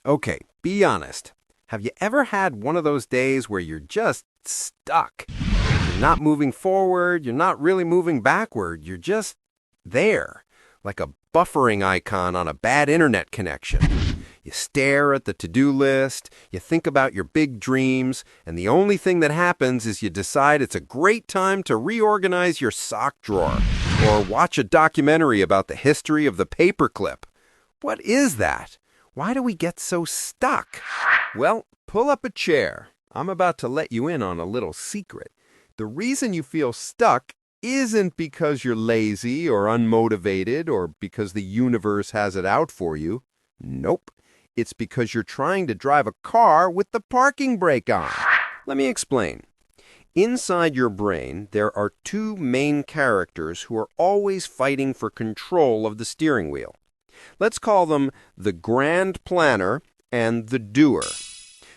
Okay, be honest. Have you ever had one of those days where you're just stuck? You're not moving forward, you're not really moving backward, you're just there, like a buffering icon on a bad internet connection. You stare at the to-do list, you think about your big dreams, and the only thing that happens is you decide it's a great time to reorganize your sock drawer or watch a documentary about the history of the paperclip. What is that? Why do we get so stuck? Well, pull up a chair. I'm about to let you in on a little secret. The reason you feel stuck isn't because you're lazy or unmotivated or because the universe has it out for you. Nope. It's because you're trying to drive a car with the parking brake on. Let me explain. Inside your brain, there are two main characters who are always fighting for control of the steering wheel. Let's call them the grand planner and the doer.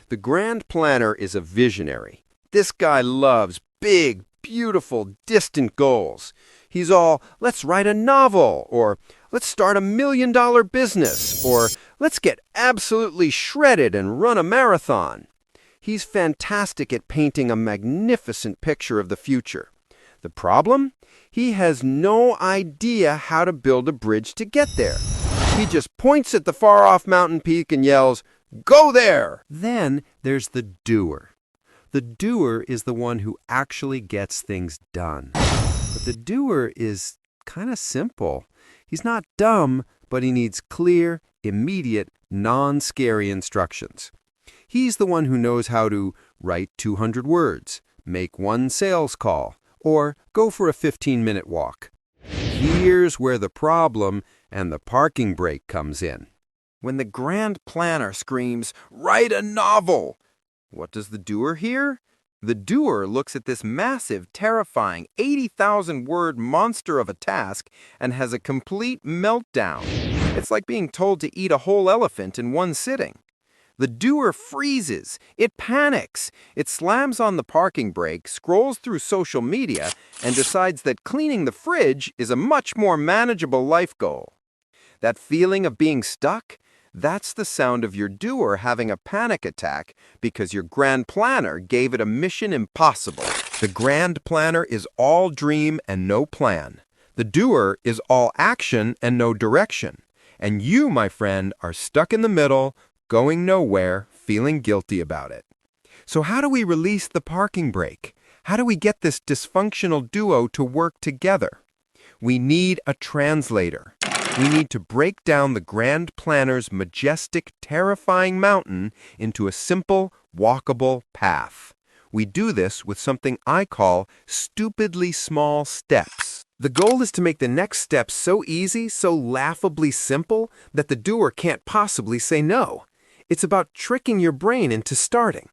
The grand planner is a visionary. This guy loves big, beautiful, distant goals. He's all, let's write a novel, or let's start $1 million business, or let's get absolutely shredded and run a marathon. He's fantastic at painting a magnificent picture of the future. The problem? He has no idea how to build a bridge to get there. He just points at the far-off mountain peak and yells, "Go there!" Then there's the doer. The doer is the one who actually gets things done. But the doer is kind of simple. He's not dumb, but he needs clear, immediate, non-scary instructions. He's the one who knows how to write 200 words, make one sales call, or go for a 15-minute walk. Here's where the problem and the parking brake comes in. When the grand planner screams, "Write a novel!" what does the doer hear? The doer looks at this massive, terrifying, 80,000-word monster of a task and has a complete meltdown. It's like being told to eat a whole elephant in one sitting. The doer freezes. It panics. It slams on the parking brake, scrolls through social media, and decides that cleaning the fridge is a much more manageable life goal. That feeling of being stuck? That's the sound of your doer having a panic attack because your grand planner gave it a mission impossible. The grand planner is all dream and no plan. The doer is all action and no direction. And you, my friend, are stuck in the middle, going nowhere, feeling guilty about it. So how do we release the parking brake? How do we get this dysfunctional duo to work together? We need a translator. We need to break down the grand planner's majestic, terrifying mountain into a simple, walkable path. We do this with something I call stupidly small steps. The goal is to make the next step so easy, so laughably simple, that the doer can't possibly say no. It's about tricking your brain into starting.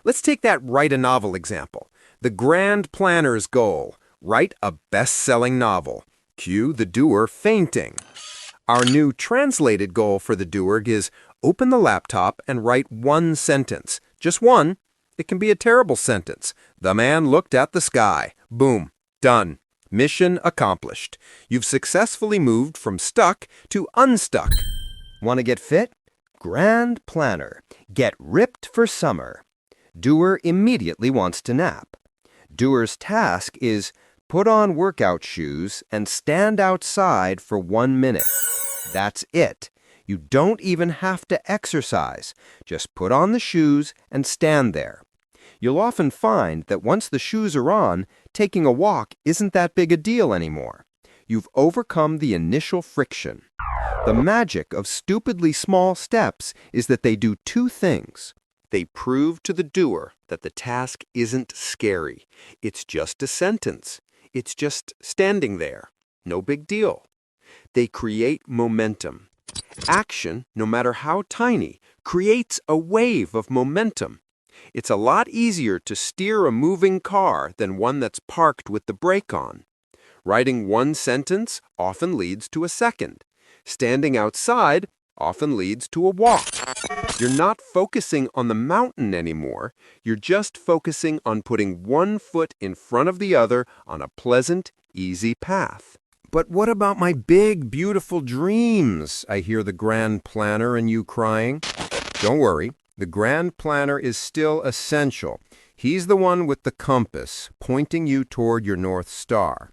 Let's take that write a novel example. The grand planner's goal, write a best-selling novel. Cue the doer fainting. Our new translated goal for the doer is open the laptop and write one sentence. Just one. It can be a terrible sentence. The man looked at the sky. Boom. Done. Mission accomplished. You've successfully moved from stuck to unstuck. Want to get fit? Grand planner. Get ripped for summer. Doer immediately wants to nap. Doer's task is put on workout shoes and stand outside for 1 minute. That's it. You don't even have to exercise. Just put on the shoes and stand there. You'll often find that once the shoes are on, taking a walk isn't that big a deal anymore. You've overcome the initial friction. The magic of stupidly small steps is that they do two things. They prove to the doer that the task isn't scary. It's just a sentence. It's just standing there. No big deal. They create momentum. Action, no matter how tiny, creates a wave of momentum. It's a lot easier to steer a moving car than one that's parked with the brake on. Writing one sentence often leads to a second. Standing outside often leads to a walk. You're not focusing on the mountain anymore. You're just focusing on putting one foot in front of the other on a pleasant, easy path. But what about my big, beautiful dreams? I hear the grand planner and you crying. Don't worry, the grand planner is still essential. He's the one with the compass pointing you toward your North Star.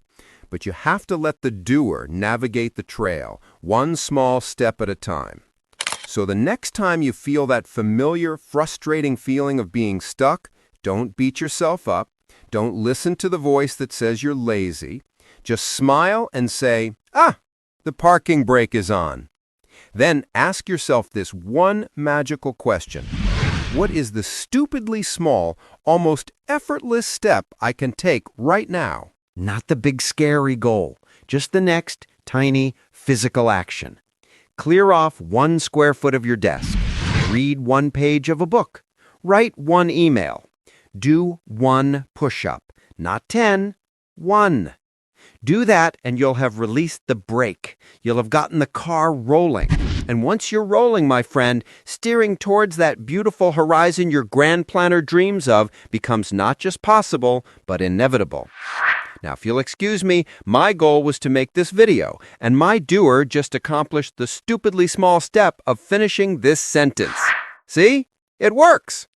But you have to let the doer navigate the trail, one small step at a time. So the next time you feel that familiar, frustrating feeling of being stuck, don't beat yourself up. Don't listen to the voice that says you're lazy. Just smile and say, the parking brake is on. Then ask yourself this one magical question. What is the stupidly small, almost effortless step I can take right now? Not the big scary goal, just the next tiny physical action. Clear off 1 square foot of your desk. Read 1 page of a book. Write 1 email. Do 1 push-up. Not 10, 1. Do that and you'll have released the brake. You'll have gotten the car rolling. And once you're rolling, my friend, steering towards that beautiful horizon your grand planner dreams of becomes not just possible, but inevitable. Now, if you'll excuse me, my goal was to make this video, and my doer just accomplished the stupidly small step of finishing this sentence. See? It works!